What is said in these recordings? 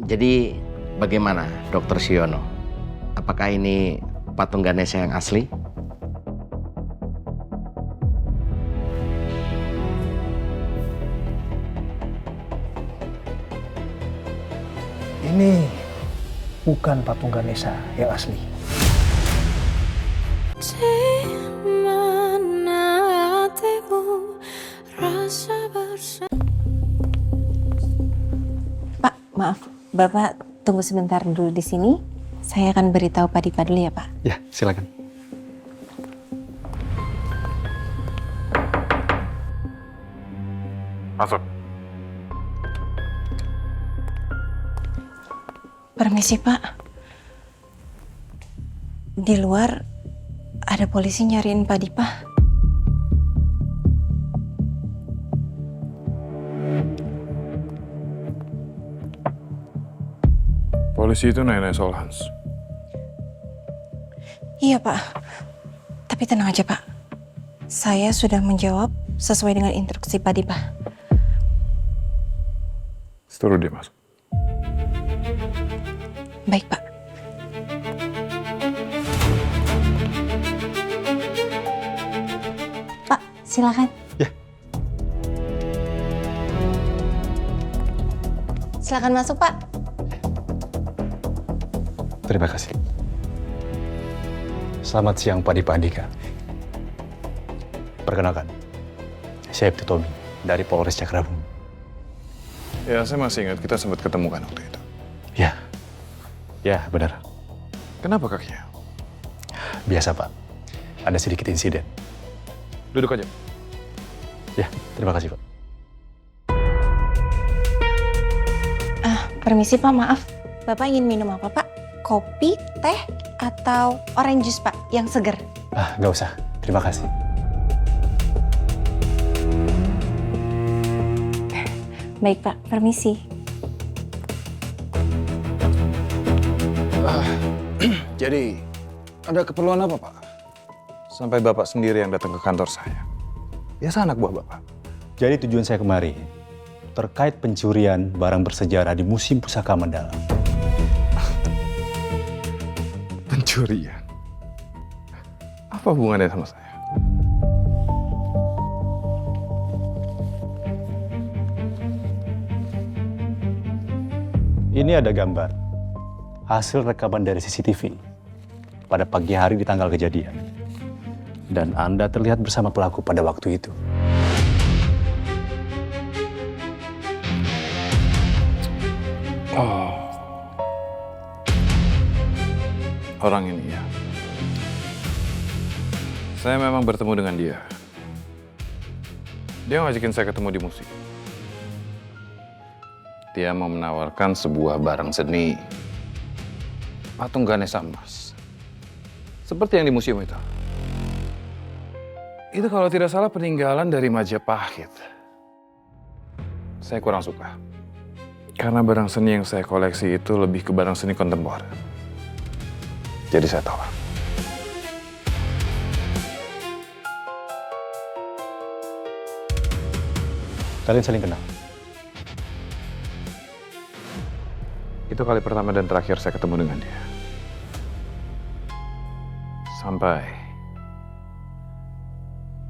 Jadi bagaimana Dokter Siono? Apakah ini patung Ganesha yang asli? Ini bukan patung Ganesha yang asli. Pak, maaf, Bapak tunggu sebentar dulu di sini. Saya akan beritahu Pak Dipa dulu ya, Pak. Ya, silakan. Masuk. Permisi, Pak. Di luar ada polisi nyariin Pak Dipa. Polisi itu nanya soal Hans. Iya, Pak. Tapi tenang aja, Pak. Saya sudah menjawab sesuai dengan instruksi Pak Dipa. Suruh dia masuk. Baik, Pak. Pak, silakan. Ya. Silakan masuk, Pak. Terima kasih. Selamat siang Pak Dipa Andika. Perkenalkan, saya Ibtu Tommy dari Polres Cakrabumi. Ya, saya masih ingat kita sempat ketemu kan waktu itu. Ya benar. Kenapa kakinya? Biasa Pak, ada sedikit insiden. Duduk aja. Ya, terima kasih Pak. Permisi, Pak, maaf. Bapak ingin minum apa, Pak? Kopi, teh, atau orange juice, Pak, yang seger? Nggak usah, terima kasih. Baik, Pak, permisi. Jadi, ada keperluan apa, Pak? Sampai Bapak sendiri yang datang ke kantor saya. Biasa anak buah Bapak. Jadi tujuan saya kemari terkait pencurian barang bersejarah di Museum Pusaka Mandala. Pencurian? Apa hubungannya sama saya? Ini ada gambar hasil rekaman dari CCTV pada pagi hari di tanggal kejadian. Dan Anda terlihat bersama pelaku pada waktu itu. Oh. Orang ini ya. Saya memang bertemu dengan dia. Dia ngajakin saya ketemu di musik. Dia mau menawarkan sebuah barang seni. Patung Ganesha emas. Seperti yang di museum itu. Itu kalau tidak salah peninggalan dari Majapahit. Saya kurang suka. Karena barang seni yang saya koleksi itu lebih ke barang seni kontemporer. Jadi saya tolak. Kalian saling kenal? Itu kali pertama dan terakhir saya ketemu dengan dia. Sampai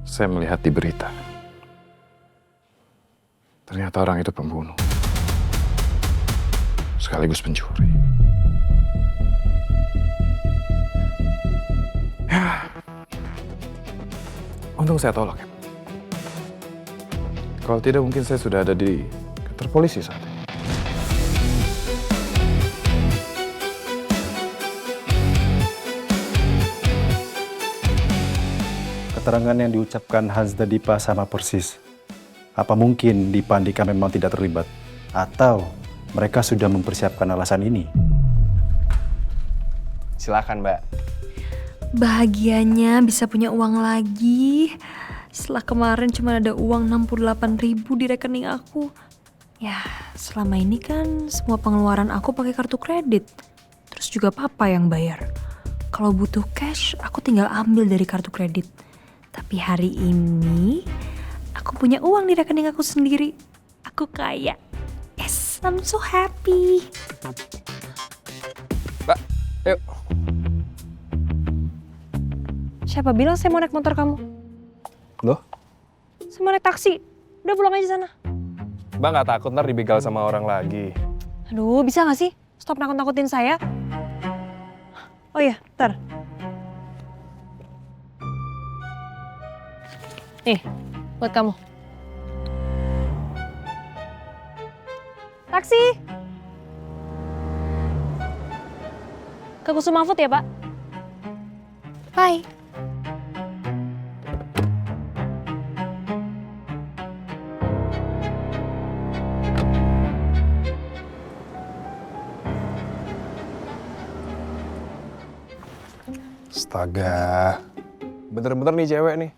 saya melihat di berita. Ternyata orang itu pembunuh. Sekaligus pencuri. Ya, untung saya tolak ya. Kalau tidak mungkin saya sudah ada di kantor polisi saat ini. Keterangan yang diucapkan Hans dan Dipa sama persis. Apa mungkin Dipa Andika memang tidak terlibat? Atau mereka sudah mempersiapkan alasan ini? Silakan, Mbak. Bahagianya bisa punya uang lagi. Setelah kemarin cuma ada uang 68.000 di rekening aku. Ya, selama ini kan semua pengeluaran aku pakai kartu kredit. Terus juga papa yang bayar. Kalau butuh cash, aku tinggal ambil dari kartu kredit. Tapi hari ini, aku punya uang di rekening aku sendiri. Aku kaya. Yes, I'm so happy. Mbak, yuk. Siapa bilang saya mau naik motor kamu? Loh? Saya mau naik taksi. Udah pulang aja sana. Mbak nggak takut ntar dibegal sama orang lagi? Aduh, bisa gak sih? Stop nakut-nakutin saya. Oh iya, ntar. Nih, buat kamu. Taksi! Ke Kusuma Food ya, Pak? Bye. Astaga, bener-bener nih cewek nih.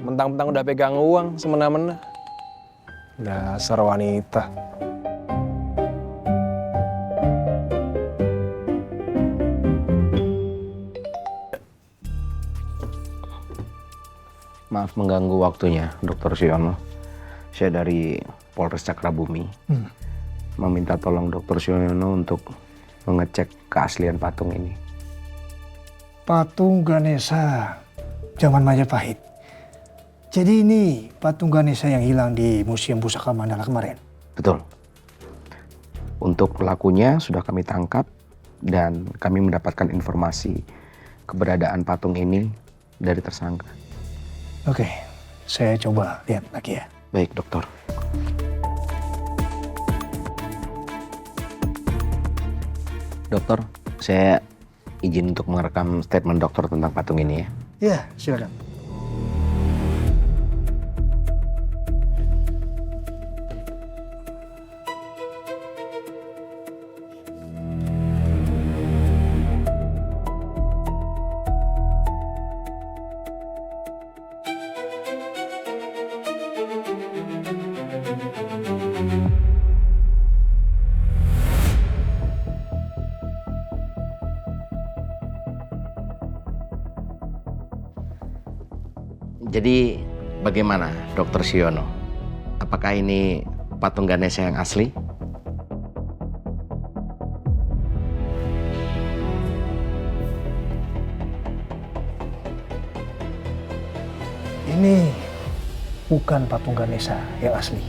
Mentang-mentang udah pegang uang semena-mena. Dasar wanita. Maaf mengganggu waktunya, Dr. Siono. Saya dari Polres Cakrabumi. Meminta tolong Dr. Siono untuk mengecek keaslian patung ini. Patung Ganesha zaman Majapahit. Jadi ini patung Ganesha yang hilang di Museum Pusaka Mandala kemarin. Betul. Untuk pelakunya sudah kami tangkap dan kami mendapatkan informasi keberadaan patung ini dari tersangka. Oke, saya coba lihat lagi ya. Baik, dokter. Dokter, saya izin untuk merekam statement dokter tentang patung ini ya. Iya, silakan. Jadi bagaimana Dr. Siono? Apakah ini patung Ganesha yang asli? Ini bukan patung Ganesha yang asli.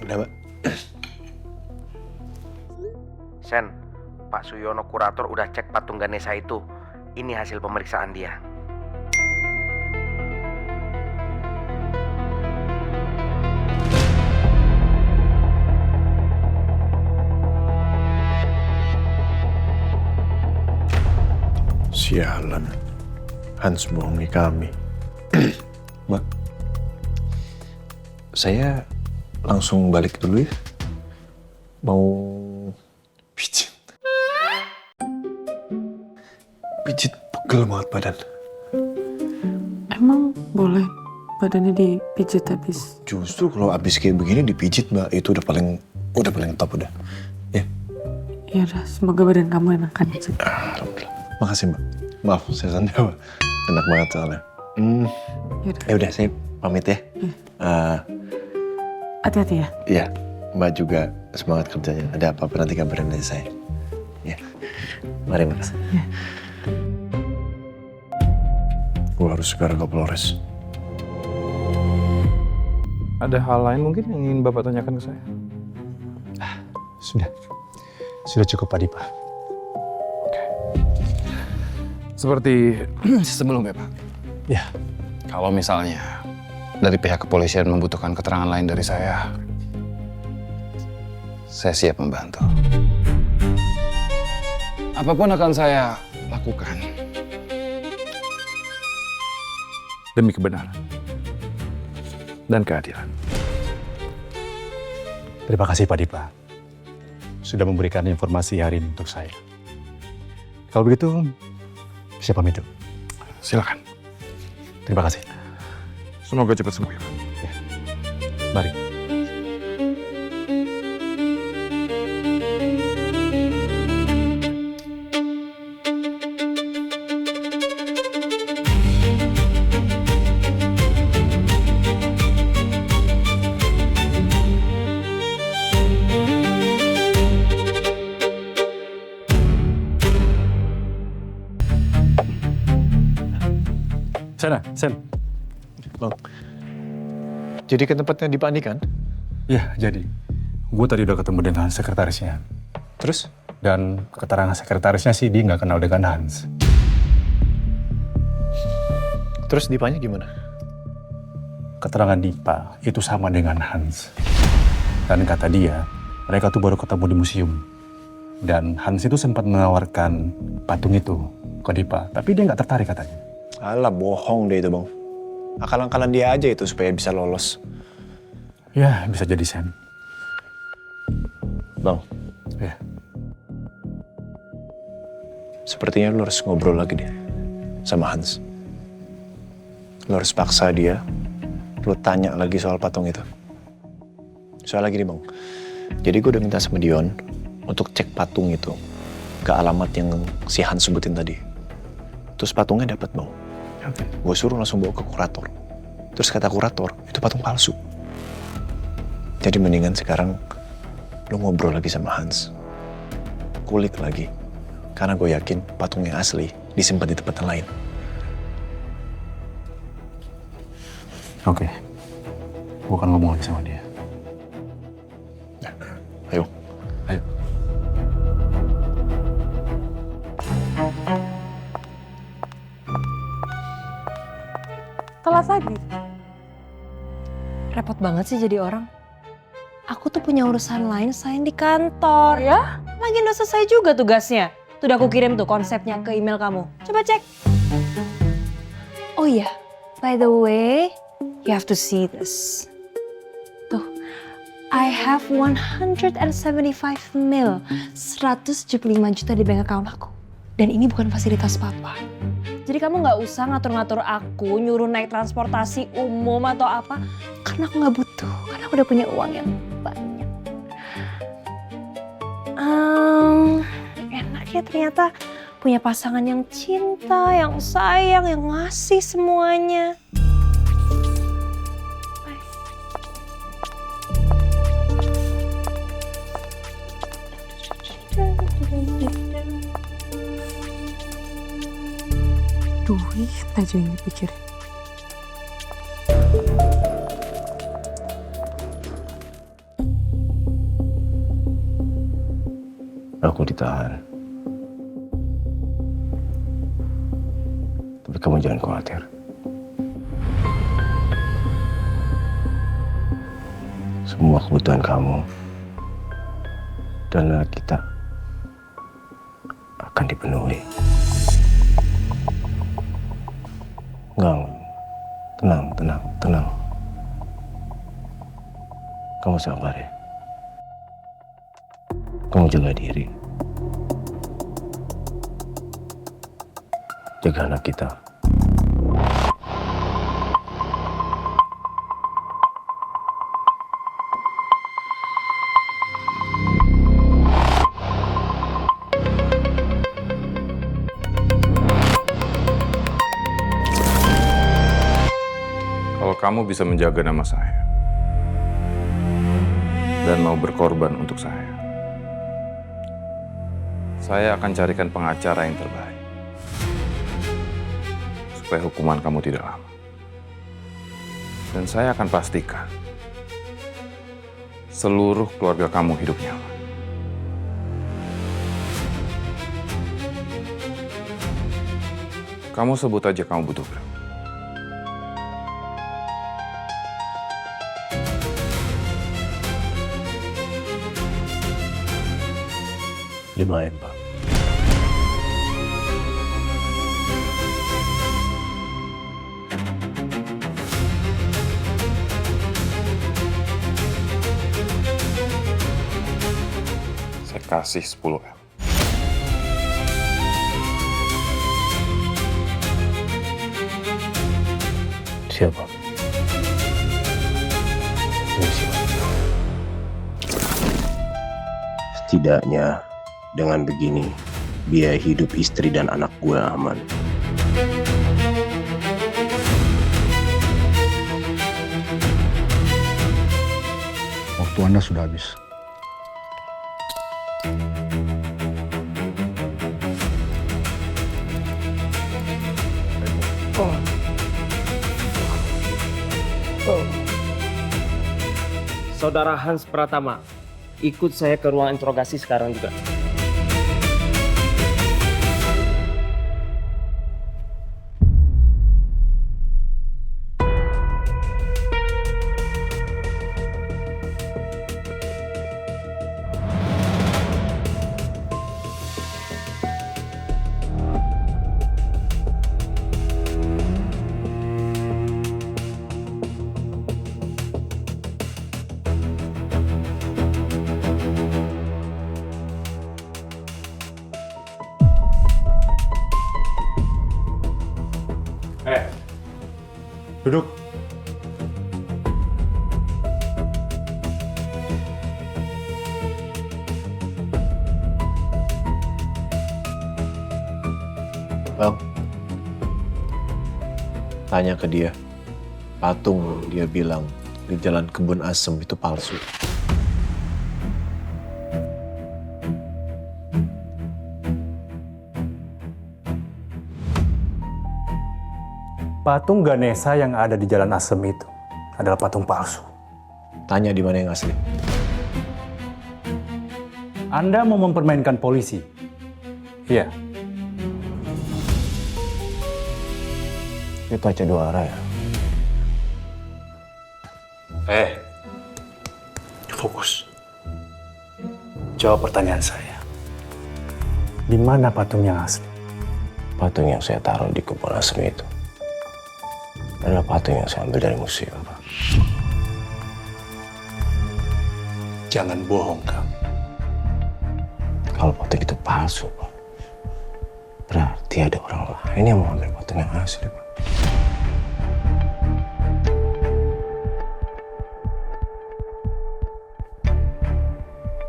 Udah, Mbak. Sen, Pak Suyono kurator udah cek patung Ganesha itu. Ini hasil pemeriksaan dia. Sialan, Hans bohongi kami. Mbak, saya langsung balik dulu ya. Mau pijit. Pijit pegel banget badan. Emang boleh badannya dipijit habis? Justru kalau abis kayak begini dipijit, Mbak, itu udah paling top udah. Ya. Ya udah, semoga badan kamu enakan aja. Alhamdulillah. Makasih, Mbak. Maaf, saya santai, Mbak. Enak banget soalnya. Ya udah, saya pamit ya. Hati-hati ya. Iya, Mbak juga semangat kerjanya. Ada apa-apa nanti kabarin aja saya. Ya, mari Mbak. Ya. Gue harus segera ke Polres. Ada hal lain mungkin yang ingin Bapak tanyakan ke saya? Sudah cukup Pak Dipa. Seperti sebelumnya, Pak. Ya. Kalau misalnya dari pihak kepolisian membutuhkan keterangan lain dari saya siap membantu. Apapun akan saya lakukan demi kebenaran dan keadilan. Terima kasih Pak Dipa. Sudah memberikan informasi hari ini untuk saya. Kalau begitu, saya pamit dulu. Silakan. Terima kasih. Semoga cepat sembuh ya, Pak. Mari. Sen. Bang, jadi ke tempatnya di Pak Andi kan? Iya, jadi. Gue tadi udah ketemu dengan sekretarisnya. Terus? Dan keterangan sekretarisnya sih dia nggak kenal dengan Hans. Terus Dipanya gimana? Keterangan Dipa itu sama dengan Hans. Dan kata dia, mereka tuh baru ketemu di museum. Dan Hans itu sempat menawarkan patung itu ke Dipa, tapi dia nggak tertarik katanya. Alah, bohong deh itu, Bang. Akal-akalan dia aja itu supaya bisa lolos. Ya, bisa jadi Sen. Bang, Ya. sepertinya lu harus ngobrol lagi deh sama Hans. Lu harus paksa dia, lu tanya lagi soal patung itu. Soalnya gini, Bang. Jadi gue udah minta sama Dion untuk cek patung itu ke alamat yang si Hans sebutin tadi. Terus patungnya dapat, Bang. Oke. Gue suruh langsung bawa ke kurator. Terus kata kurator, itu patung palsu. Jadi mendingan sekarang lu ngobrol lagi sama Hans. Kulik lagi. Karena gue yakin patung yang asli disimpan di tempat yang lain. Oke. Gue akan ngomong lagi sama dia. Ayo. Ayo. Telat lagi. Repot banget sih jadi orang. Aku tuh punya urusan lain selain di kantor. Ya? Lagi udah selesai juga tugasnya. Tuh udah aku kirim tuh konsepnya ke email kamu. Coba cek. Oh iya, by the way, you have to see this. Tuh, I have 175 mil, 175 juta di bank account aku. Dan ini bukan fasilitas papa. Jadi kamu nggak usah ngatur-ngatur aku, nyuruh naik transportasi umum atau apa. Karena aku nggak butuh, karena aku udah punya uang yang banyak. Enak ya ternyata punya pasangan yang cinta, yang sayang, yang ngasih semuanya. Duit aja yang dipikirin. Aku ditahan. Tapi kamu jangan khawatir. Semua kebutuhan kamu dan anak kita akan dipenuhi. Enggak, tenang. Kamu sabar ya. Kamu jaga diri. Jaga anak kita. Kalau kamu bisa menjaga nama saya dan mau berkorban untuk saya akan carikan pengacara yang terbaik supaya hukuman kamu tidak lama. Dan saya akan pastikan seluruh keluarga kamu hidup nyaman. Kamu sebut aja kamu butuh berapa. Lumayan, Pak. Saya kasih 10 M. Siapa? Permisi, Pak. Setidaknya dengan begini, biaya hidup istri dan anak gue aman. Waktu Anda sudah habis. Saudara Hans Pratama, ikut saya ke ruang interogasi sekarang juga. Duduk. Bang, tanya ke dia. Patung dia bilang di Jalan Kebun Asem itu palsu. Patung Ganesha yang ada di Jalan Asem itu adalah patung palsu. Tanya di mana yang asli. Anda mau mempermainkan polisi? Iya. Itu kaca dua arah ya? Fokus. Jawab pertanyaan saya. Di mana patung yang asli? Patung yang saya taruh di Kebun Asem itu adalah patung yang saya ambil dari museum, Pak. Jangan bohong, kamu. Kalau patung itu palsu, Pak, berarti ada orang lain yang mau ambil patung yang asli, Pak.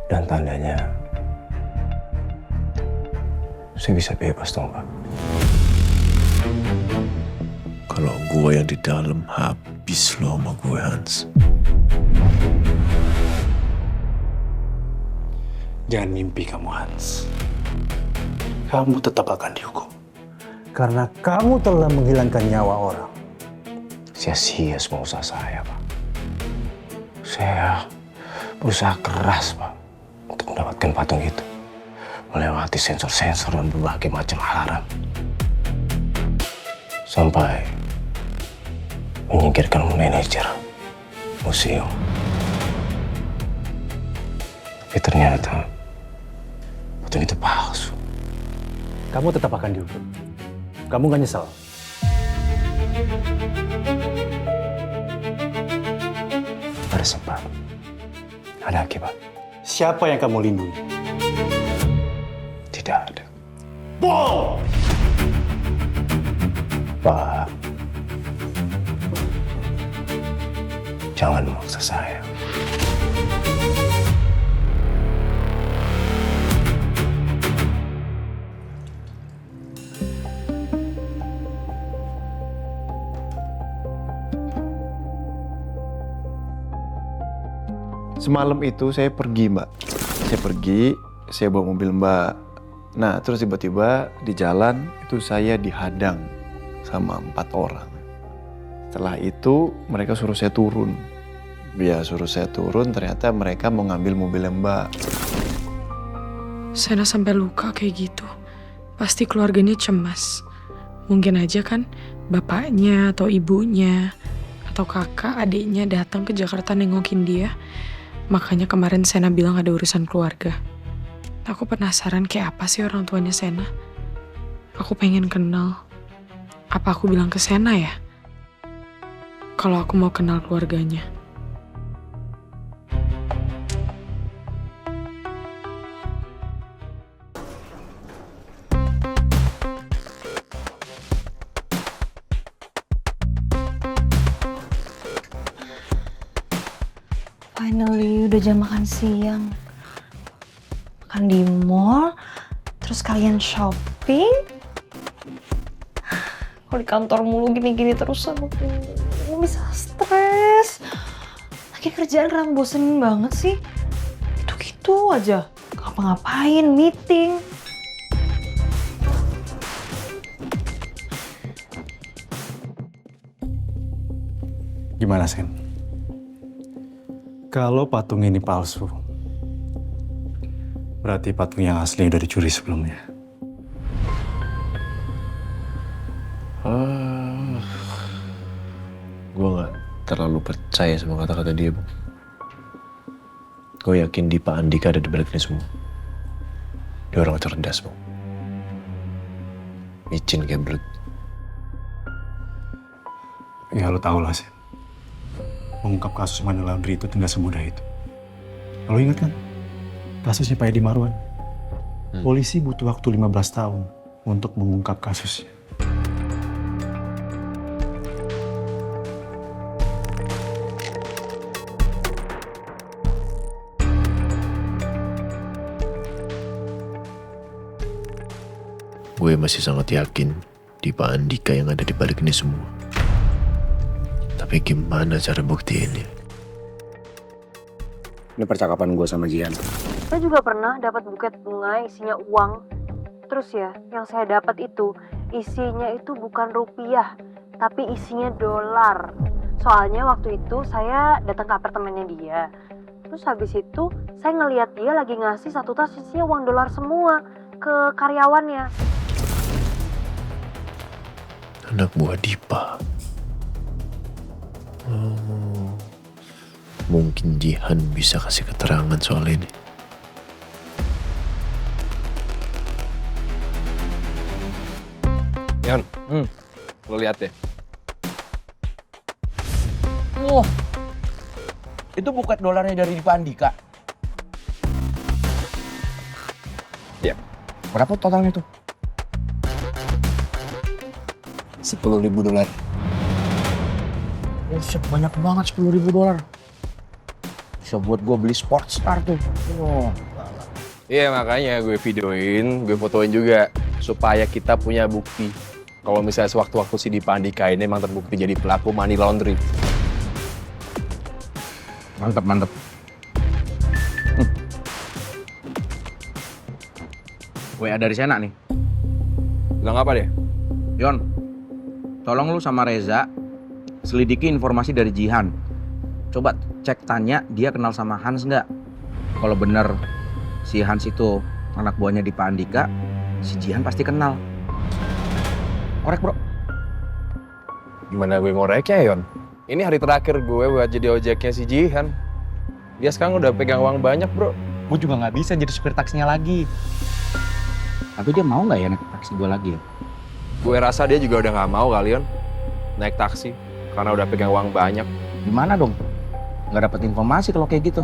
Dan tandanya, saya bisa bebas dong, Pak. Kalau gue yang di dalam, habis lo sama gue, Hans. Jangan mimpi kamu, Hans. Kamu tetap akan dihukum. Karena kamu telah menghilangkan nyawa orang. Sia-sia semua usaha saya, Pak. Saya berusaha keras, Pak, untuk mendapatkan patung itu. Melewati sensor-sensor dan berbagai macam alarm. Sampai menyingkirkan manajer museum. Tapi ternyata patung itu palsu. Kamu tetap akan dihukum. Kamu gak nyesal? Ada sebab. Ada akibat. Siapa yang kamu lindungi? Tidak ada. Bohong! Pak, jangan memaksa saya. Semalam itu saya pergi, Mbak. Saya bawa mobil Mbak. Nah, terus tiba-tiba di jalan itu saya dihadang sama 4 orang. Setelah itu mereka suruh saya turun. Suruh saya turun, ternyata mereka mau ngambil mobilnya Mbak. Sena sampai luka kayak gitu. Pasti keluarganya cemas. Mungkin aja kan bapaknya atau ibunya atau kakak adiknya datang ke Jakarta nengokin dia. Makanya kemarin Sena bilang ada urusan keluarga. Aku penasaran kayak apa sih orang tuanya Sena. Aku pengen kenal. Apa aku bilang ke Sena ya? Kalau aku mau kenal keluarganya. Finally, udah jam makan siang. Makan di mall, terus kalian shopping. Kalau di kantor mulu gini-gini terus aku bisa stres. Lagi kerjaan kenapa bosenin banget sih? Gitu-gitu aja. Ngapa-ngapain, meeting. Gimana, Sen? Kalau patung ini palsu, berarti patung yang asli udah dicuri sebelumnya. Gue nggak terlalu percaya sama kata-kata dia, Bang. Gue yakin Dipa Andika ada di balik ini semua. Dia orang cerdas, Bang. Micin kayak belut. Ya lo tau lah, Sen. Mengungkap kasus money laundry itu tidak semudah itu. Lo ingat kan? Kasusnya Pak Edi Marwan. Polisi butuh waktu 15 tahun untuk mengungkap kasusnya. Gue masih sangat yakin Dipa Andika yang ada di balik ini semua. Tapi gimana cara buktiinnya? Ini percakapan gue sama Jihan. Saya juga pernah dapat buket bunga isinya uang. Terus ya, yang saya dapat itu isinya itu bukan rupiah, tapi isinya dolar. Soalnya waktu itu saya datang ke apartemennya dia. Terus habis itu saya ngeliat dia lagi ngasih satu tas isinya uang dolar semua ke karyawannya. Anak buah Dipa. Oh, mungkin Jihan bisa kasih keterangan soal ini. Yon, lo lihat deh. Wah, itu bukan dolarnya dari Dipa Andika. Iya. Berapa totalnya tuh? $10.000. Buset, banyak banget $10.000. Bisa buat gue beli Sportstar tuh. Oh. Iya makanya gue videoin, gue fotoin juga supaya kita punya bukti kalau misalnya sewaktu-waktu si Dipa Andika ini emang terbukti jadi pelaku money laundry. Mantep. WA dari Sena nih. Bilang apa deh? Yon, tolong lu sama Reza selidiki informasi dari Jihan. Coba cek tanya dia kenal sama Hans nggak? Kalau bener si Hans itu anak buahnya Dipa Andika, si Jihan pasti kenal. Korek bro. Gimana gue ngoreknya Yon? Ini hari terakhir gue buat jadi ojeknya si Jihan. Dia sekarang udah pegang uang banyak bro. Gue juga nggak bisa jadi supir taksinya lagi. Tapi dia mau nggak ya naik taksi gue lagi ya? Gue rasa dia juga udah nggak mau kali Yon naik taksi karena udah pegang uang banyak. Gimana dong? Nggak dapet informasi kalau kayak gitu.